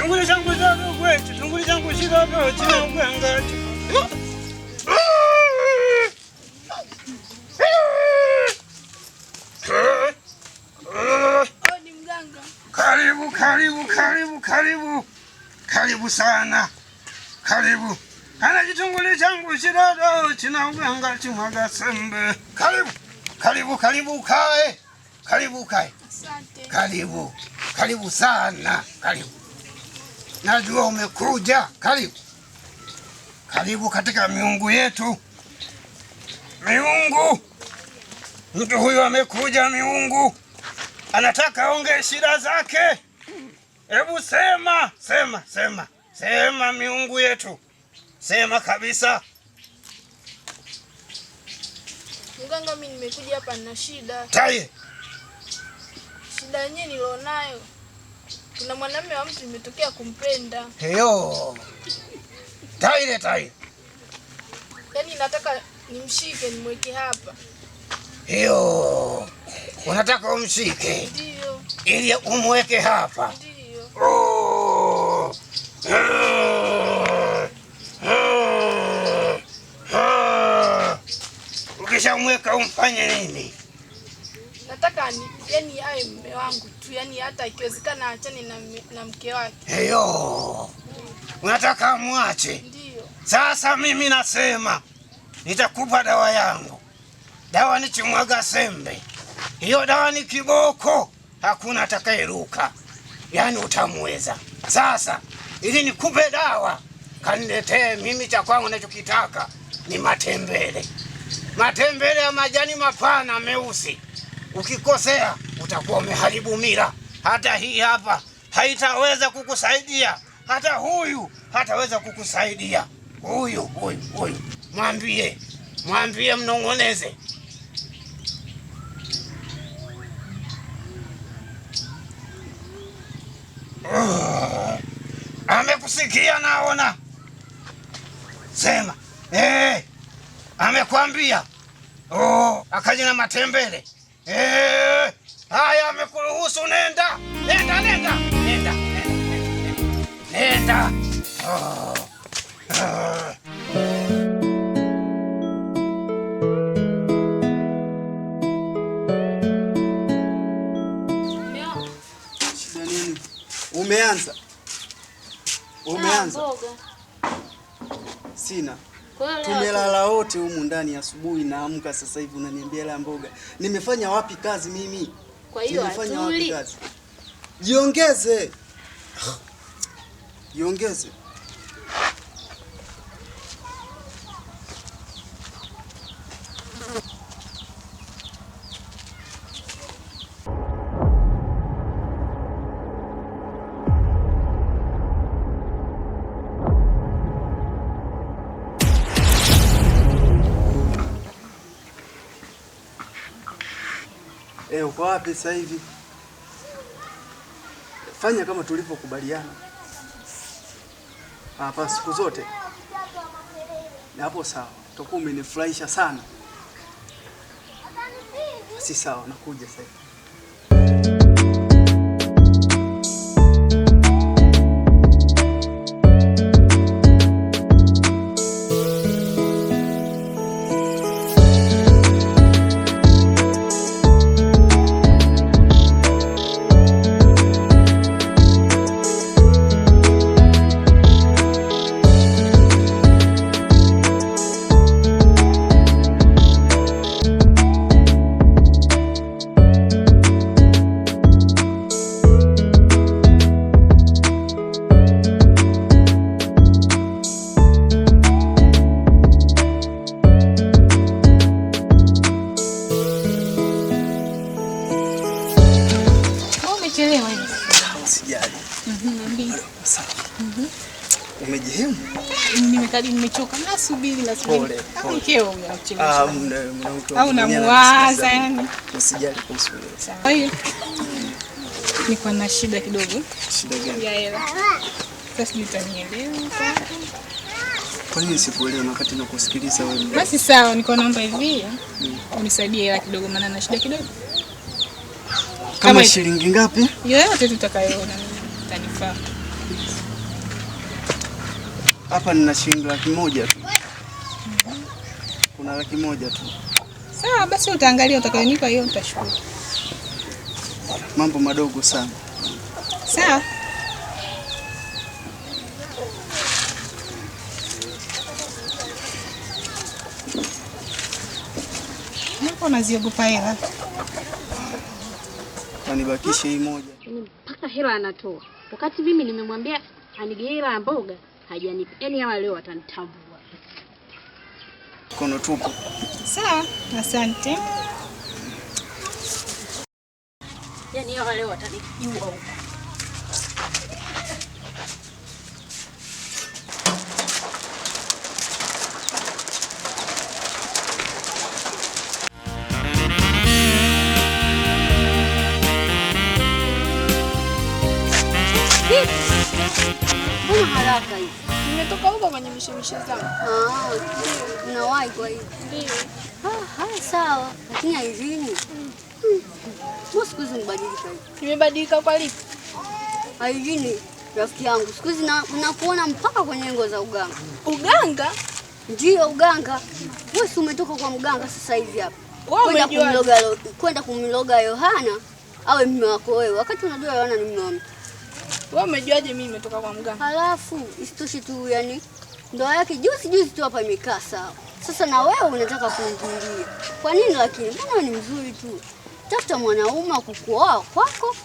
Chitunguli changu chako kwe, chitunguli changu chikako china uganga. Ni mganga. Karibu, karibu, karibu, karibu. Karibu sana. Karibu. Ana chitunguli changu chikako china uganga chimwaga sembe. Karibu. Karibu, karibu kae. Karibu kae. Asante. Karibu. Karibu sana. Karibu. Najua umekuja. Karibu. Karibu katika miungu yetu. Miungu. Mtu huyu amekuja miungu. Anataka aongee shida zake. Hebu sema, sema, sema. Sema miungu yetu. Sema kabisa. Mganga, mimi nimekuja hapa na shida. Taye. Shida yenyewe nilionayo. Kuna mwanamume wa mtu nimetokea kumpenda. Heyo. Taile, taile. Yaani nataka nimshike nimweke hapa. Heyo. Unataka umshike? Ndio. Ili umweke hapa. Ndio. Oh. Ukishamweka umfanye nini? Nataka yani awe mume wangu tu, yani hata ikiwezekana achane na mke wake. Heyo. Unataka muache? Ndio. Sasa mimi nasema nitakupa dawa yangu. Dawa ni chimwaga sembe. Hiyo dawa ni kiboko. Hakuna atakayeruka. Yaani utamweza. Sasa ili nikupe dawa, kaniletee mimi cha kwangu ninachokitaka ni matembele. Matembele ya majani mapana meusi. Ukikosea utakuwa umeharibu mila. Hata hii hapa haitaweza kukusaidia. Hata huyu hataweza kukusaidia. Huyu. Mwambie mnongoneze. Amekusikia naona. Sema. Amekwambia. Akaja na matembele. Haya amekuruhusu nenda. Nenda. Shida nini? Umeanza? Sina. Tumelala wote humu ndani asubuhi, naamka sasa hivi unaniambia la mboga. Nimefanya wapi kazi mimi? Kwa hiyo nimefanya wapi kazi? Jiongeze. Jiongeze. Uko wapi sasa hivi? Fanya kama tulivyokubaliana. Hapa siku zote. Na hapo sawa. Utakuwa umenifurahisha sana. Si sawa, nakuja sasa hivi. Usijali. Umejihemu? Nimechoka. Nasubiri. Pole. Mkeo unachelewa. Au namuwaza yani. Usijali kuhusu hilo. Kwa hiyo niko na shida kidogo. Shida gani? Ya hela. Sasa nitanielewa. Kwa nini sikuelewa wakati nakusikiliza wewe? Basi sawa, niko naomba hivi. Unisaidie hela kidogo maana na shida kidogo. Kama shilingi ngapi? Yoyote tutakayoona itanifaa. Hapa nina shilingi 100,000 tu. Kuna 100,000 tu. Sawa, basi utaangalia utakayonipa hiyo utashukuru. Mambo madogo sana. Sawa. Mbona unaziogopa hela? Anibakishe hii moja. Mpaka hela anatoa. Wakati mimi nimemwambia anige hela ya mboga, hajanipa. Yaani hawa leo watanitambua. Kono tupo. Sawa, asante. Yaani hawa leo watanijua huko. Mbona haraka hivi? Nimetoka huko kwenye mishemishe zangu. Unawahi kwa hiyo? Ndio. Sawa. Lakini haizini. Mbona siku hizi umebadilika hivi? Nimebadilika kwa lipi? Haizini, rafiki yangu. Siku hizi nakuona mpaka kwenye ngo za uganga. Uganga? Ndio uganga. Wewe si umetoka kwa mganga sasa hivi hapa. Kwenda kumloga Yohana awe mume wako wewe. Wakati unajua Yohana ni mume wa mtu. Wewe umejuaje mimi nimetoka kwa mganga? Halafu isitoshe tu yani ndoa yake juzi tu hapa imekaa sawa. Sasa na wewe unataka kuingilia. Kwa nini lakini? Mbona ni mzuri tu. Tafuta mwanaume kukuoa kwako.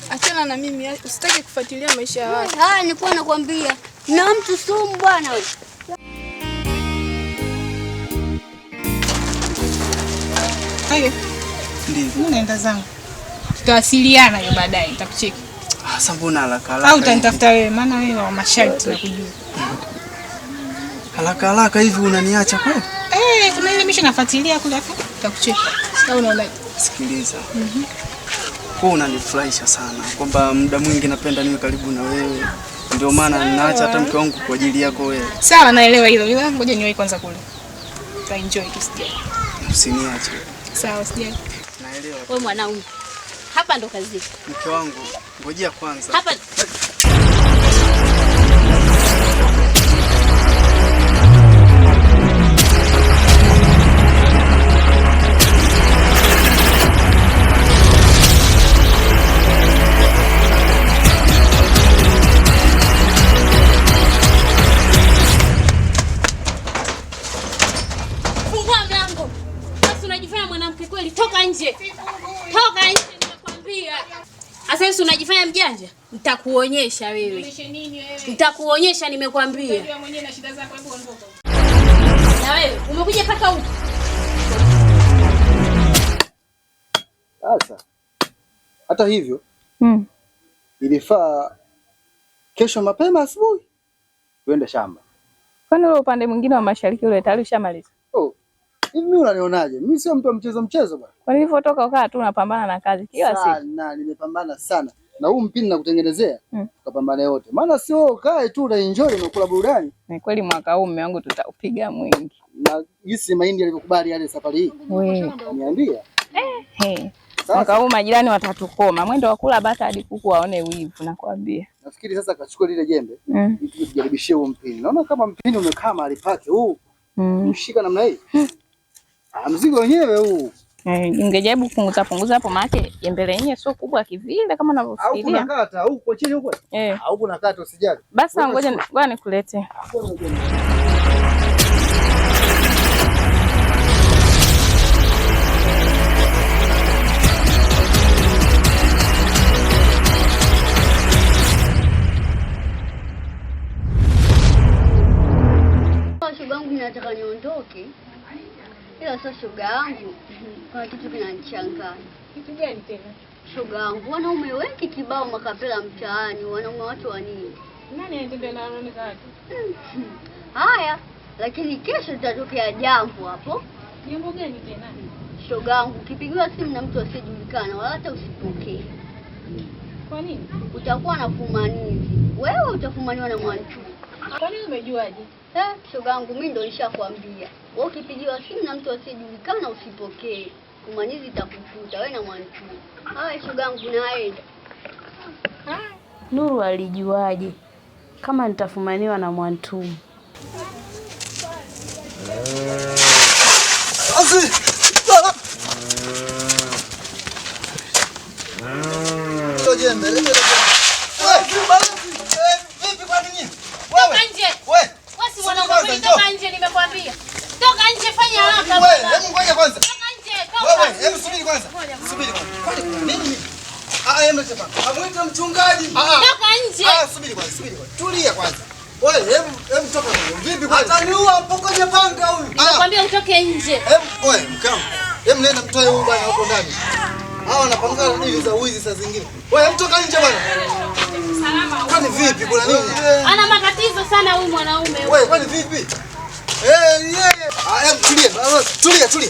Achana na mimi. Usitaki kufuatilia maisha ya watu. Nilikuwa nakwambia na mtu sumu bwana wewe. Hayo. Ndio. Mimi naenda zangu. Tutawasiliana hiyo baadaye, nitakucheki. Sasa mbona haraka? Au utanitafuta wewe maana wewe wa masharti na kujua. Haraka hivi unaniacha kweli? Kuna ile misho nafuatilia kule hapo. Nitakucheki. Au unaona? Sikiliza. Kwa unanifurahisha sana kwamba muda mwingi napenda niwe karibu na wewe. Ndio maana ninaacha hata mke wangu kwa ajili yako wewe. Sawa, naelewa hilo. Ila ngoja niwahi kwanza kule. Enjoy kisije. Usiniache. Sawa, sijali. Naelewa. Wewe mwanaume. Hapa ndo kazi. Mke wangu, ngojea kwanza. Hapa fungua mlango. Basi unajifanya mwanamke kweli, toka nje. Toka nje. Sasa hivi unajifanya mjanja? Nitakuonyesha wewe. Nitakuonyesha nimekwambia. Wewe mwenyewe na shida zako hebu ondoka. Na wewe umekuja paka huko. Sasa hata hivyo ilifaa kesho mapema asubuhi tuende shamba. Kwani ule upande mwingine wa mashariki ule tayari ushamaliza? Hivi mimi unanionaje? Mimi sio mtu wa mchezo bwana. Kwa nilivyotoka ukaa tu unapambana na kazi kila siku. Sana, nimepambana sana. Na huu mpini nakutengenezea, tukapambana wote. Maana sio ukae tu na enjoy na kula burudani. Ni kweli mwaka huu mume wangu tutaupiga mwingi. Na jinsi mahindi yalivyokubali yale safari hii. Wewe. Niambia. Mwaka huu majirani watatukoma. Mwendo wa kula bata hadi kuku waone wivu nakwambia. Nafikiri sasa kachukua lile jembe, ili tujaribishie huo mpini. Naona kama mpini umekaa mahali pake huu. Mshika namna hii. Mzigo wenyewe huu. Ungejaribu punguza hapo maana jembe lenyewe sio kubwa kivile kama unavyofikiria. Au kuna kata au kwa chini huko? Au kuna kata usijali. Basi ngoja nikulete. Shoga yangu nataka niondoke. Ila sasa shoga yangu kuna kitu kinanichanganya. Kitu gani tena? Shoga yangu wanaume wengi kibao makapela mtaani, wanaume watu wa nini? Nani anatembea na wanaume za watu? Haya, lakini kesho litatokea jambo hapo. Jambo gani tena? Shoga yangu ukipigiwa simu na mtu asiyejulikana wala hata usipokee. Kwa nini? Utakuwa na fumanizi. Wewe utafumaniwa na mwanamke. Kwa nini umejuaje? Shoga yangu mimi ndo nishakwambia. Wewe ukipigiwa simu na mtu asiyejulikana usipokee. Kumanizi itakufuta wewe na mwanamke. Haya shoga yangu naenda. Nuru alijuaje kama nitafumaniwa na Mwantumu? Toka nje nimekwambia. Toka nje, fanya haraka bwana. Hebu ngoja kwanza. Toka nje, toka. Hebu subiri kwanza. Subiri kwanza. Nini? Hebu chapa. Amwite mchungaji. Toka nje. Subiri kwanza, subiri kwanza. Tulia kwanza. Wewe hebu toka. Vipi kwanza? Ataniua mpokoje panga huyu. Nakwambia utoke nje. Wewe mkao. Hebu nenda mtoe huyu bwana huko ndani. Hawa wanapanga dili za wizi saa zingine. Wewe mtoka nje bwana. Salama. Kwani vipi? Kuna nini? Ana matatizo sana huyu mwanaume. Wewe kwani vipi? Tulia. Tulia.